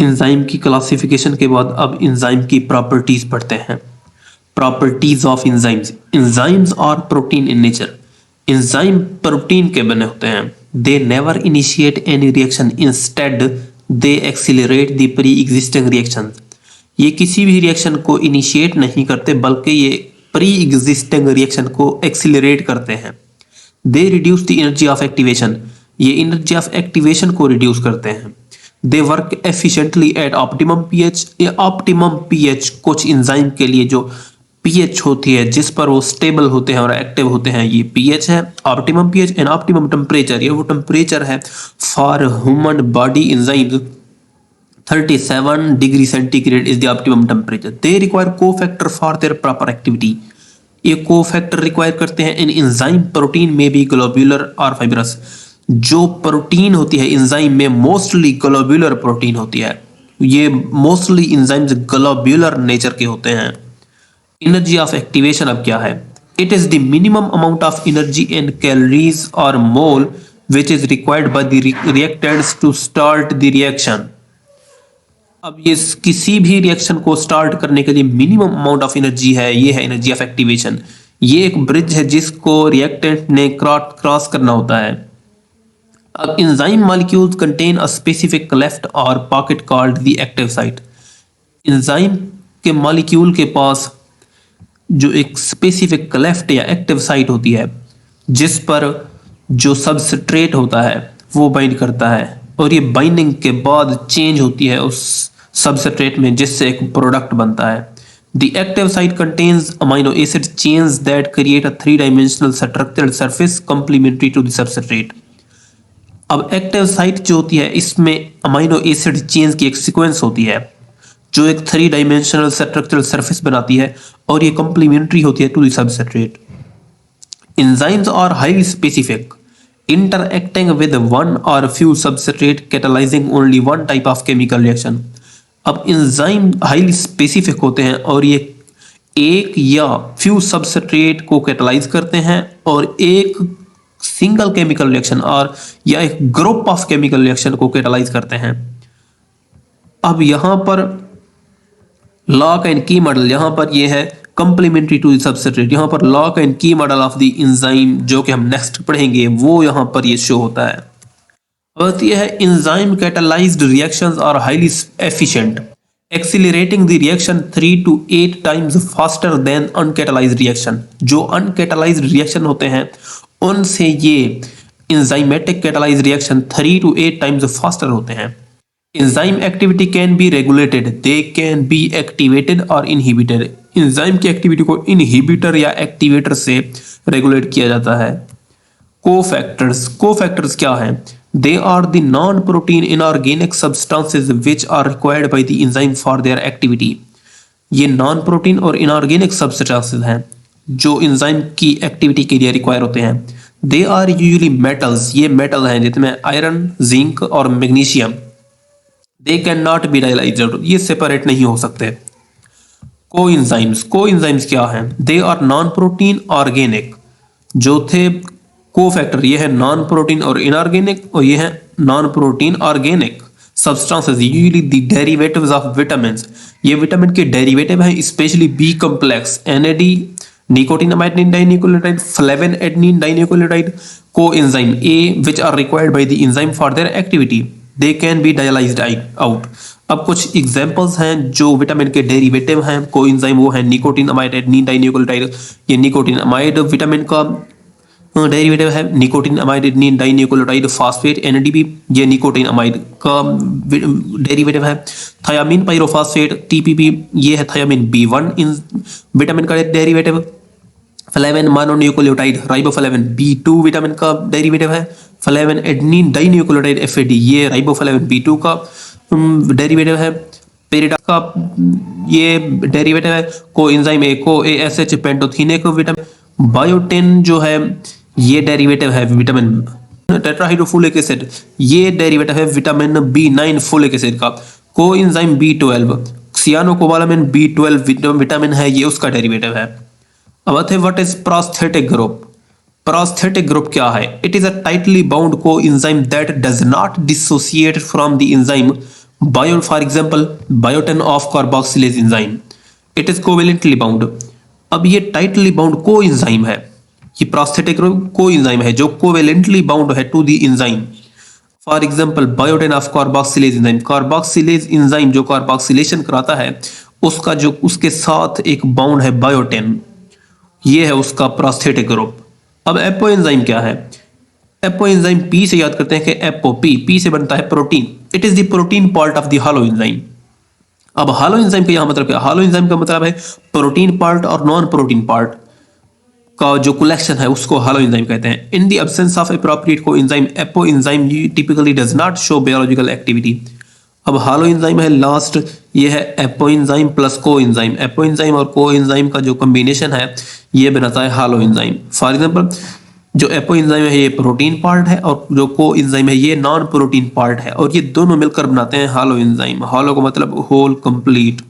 Enzyme की classification के बाद अब एंजाइम की प्रॉपर्टीज पढ़ते हैं। Properties of enzymes. Enzymes are protein in nature. Enzyme protein के बने होते हैं। They never initiate any reaction, instead they accelerate the pre existing reaction. ये किसी भी रिएक्शन को इनिशिएट नहीं करते बल्कि ये प्री एग्जिस्टिंग रिएक्शन को एक्सीलरेट करते हैं। They reduce the energy of activation. ये एनर्जी ऑफ एक्टिवेशन को रिड्यूस करते हैं। They work efficiently at optimum pH. ये ऑप्टिमम पीएच कुछ एंजाइम के लिए जो पीएच होती है जिस पर वो स्टेबल होते हैं और एक्टिव होते हैं, ये पीएच है optimum pH. And optimum temperature, ये वो टेम्परेचर है for human body enzymes 37 degree centigrade is the optimum temperature. They require cofactor for their proper activity. ये कोफैक्टर रिक्वायर करते हैं इन एंजाइम प्रोटीन में भी ग्लोब्यूलर और फाइब्रस। जो प्रोटीन होती है एंजाइम में मोस्टली ग्लोब्यूलर प्रोटीन होती है। ये मोस्टली एंजाइम्स ग्लोब्यूलर नेचर के होते हैं। एनर्जी ऑफ एक्टिवेशन अब क्या है? It is the minimum amount of energy in calories और mole which is required by the reactants to start the reaction. अब ये किसी भी रिएक्शन को स्टार्ट करने के लिए मिनिमम अमाउंट ऑफ एनर्जी है, ये है एनर्जी ऑफ एक्टिवेशन। ये एक ब्रिज है जिसको रिएक्टेंट ने क्रॉस करना होता है। अब enzyme molecules contain a specific cleft or pocket called the active site. Enzyme के मॉलिक्यूल के पास जो एक स्पेसिफिक लेफ्ट या एक्टिव साइट होती है जिस पर जो सबस्ट्रेट होता है वो बाइंड करता है और ये बाइंडिंग के बाद चेंज होती है उस सबस्ट्रेट में जिससे एक प्रोडक्ट बनता है। The active site contains amino acid chains that create a 3-dimensional structural surface complementary to the substrate. अब एक्टिव साइट जो होती है इसमें अमाइनो एसिड चेन्स की एक सीक्वेंस होती है जो एक 3-dimensional स्ट्रक्चरल सरफेस बनाती है और ये कंप्लीमेंट्री होती है to the substrate. Enzymes are highly specific, interacting with one or few substrate catalyzing only one type of chemical reaction। अब एंजाइम हाईली स्पेसिफिक होते हैं और ये एक या फ्यू सबस्ट्रेट को कैटलाइज करते हैं और एक सिंगल केमिकल रिएक्शन और या एक ग्रुप ऑफ केमिकल रिएक्शन को कैटलाइज करते हैं। अब यहां पर लॉक एंड की मॉडल, यहां पर ये है कंप्लीमेंट्री टू सबस्ट्रेट। यहाँ पर lock and key model of the enzyme जो कि हम नेक्स्ट पढ़ेंगे वो यहाँ पर ये शो होता है। अब ये है enzyme catalysed reactions are highly efficient, accelerating the reaction 3 to 8 times faster than uncatalysed reaction. जो अनकैटलाइज्ड रिएक्शन होते हैं उनसे ये enzymatic catalysed reaction 3 to 8 times faster होते हैं। Enzyme activity can be regulated, they can be activated और inhibited. Enzyme की activity को इनहिबिटर या एक्टिवेटर से रेगुलेट किया जाता है। कोफैक्टर्स, कोफैक्टर्स क्या हैं? They are the non protein inorganic substances which are required by the enzyme for their activity. ये नॉन प्रोटीन और इनऑर्गेनिक सब्सटेंसेस हैं जो एंजाइम की एक्टिविटी के लिए रिक्वायर होते हैं। दे आर यूजुअली मेटल्स, ये मेटल हैं जिसमें आयरन, जिंक और magnesium. They can not be dialysed, ये सेपरेट नहीं हो सकते। कोएंजाइम्स, कोएंजाइम्स क्या हैं? They are non protein organic. जो थे कोफैक्टर, ये है नॉन प्रोटीन और इनऑर्गेनिक और ये है non protein organic substances, usually the derivatives of vitamins. ये विटामिन के डेरिवेटिव हैं, especially B complex, NAD, nicotinamide dinucleotide, flavin adenine dinucleotide, coenzyme A which are required by the enzyme for their activity. They can be dialyzed out। अब कुछ examples हैं जो vitamin के derivative हैं coenzyme, वो है निकोटिनामाइड एडेनिन डाइन्यूक्लियोटाइड। ये nicotinamide vitamin का डेरिवेटिव है, nicotinamide adenine dinucleotide phosphate NADP, ये निकोटिनामाइड का डेरिवेटिव है। थायामीन पायरोफॉस्फेट TPP, ये है थायामीन B1 इन विटामिन का derivative. Flavin mononucleotide riboflavin B2 vitamin का डेरिवेटिव है। फ्लेविन एडेनिन डाइन्यूक्लियोटाइड FAD, ये राइबोफ्लेविन B2 का डेरिवेटिव है। पेरिडा का ये डेरिवेटिव है। कोएंजाइम A को ASH पेंटोथेनिक विटामिन। बायोटिन जो है ये डेरिवेटिव है विटामिन टेट्राहाइड्रोफोलिक एसिड, ये डेरिवेटिव है विटामिन B9 फोलिक एसिड का। Coenzyme B12, cyanocobalamin B12 vitamin है, ये उसका डेरिवेटिव है। अब the what is prosthetic group. Prosthetic group क्या है? It is a tightly bound coenzyme that does not dissociate from the enzyme bio for example biotin of carboxylase enzyme, it is covalently bound. अब ये tightly bound को enzyme है, ये prosthetic को enzyme है जो कोवेलेंटली बाउंड है to the enzyme. For example biotin of carboxylase enzyme, carboxylase enzyme जो कार्बोक्सिलेशन कराता है उसका जो उसके साथ एक बाउंड है बायोटेन, ये है उसका प्रोस्थेटिक ग्रुप। अब एपो एंजाइम क्या है? एपो एंजाइम पी से याद करते हैं कि एपो पी से बनता है protein, it is the protein part of the hello enzyme. अब हालो एंजाइम का यहां मतलब क्या? हालो एंजाइम का मतलब है प्रोटीन पार्ट और नॉन प्रोटीन पार्ट का जो कलेक्शन है उसको हालो एंजाइम कहते हैं। In the absence of appropriate coenzyme, apoenzyme typically does not show biological activity. अब हालो एंजाइम है लास्ट, ये है apoenzyme plus coenzyme. Apoenzyme और को एंजाइम का जो कॉम्बिनेशन है ये बनाता है हालो एंजाइम। फॉर एग्जांपल जो एपो एंजाइम है ये प्रोटीन पार्ट है और जो को एंजाइम है ये नॉन प्रोटीन पार्ट है, और ये दोनों मिलकर बनाते हैं हालो एंजाइम। हालो का मतलब होल, कंप्लीट।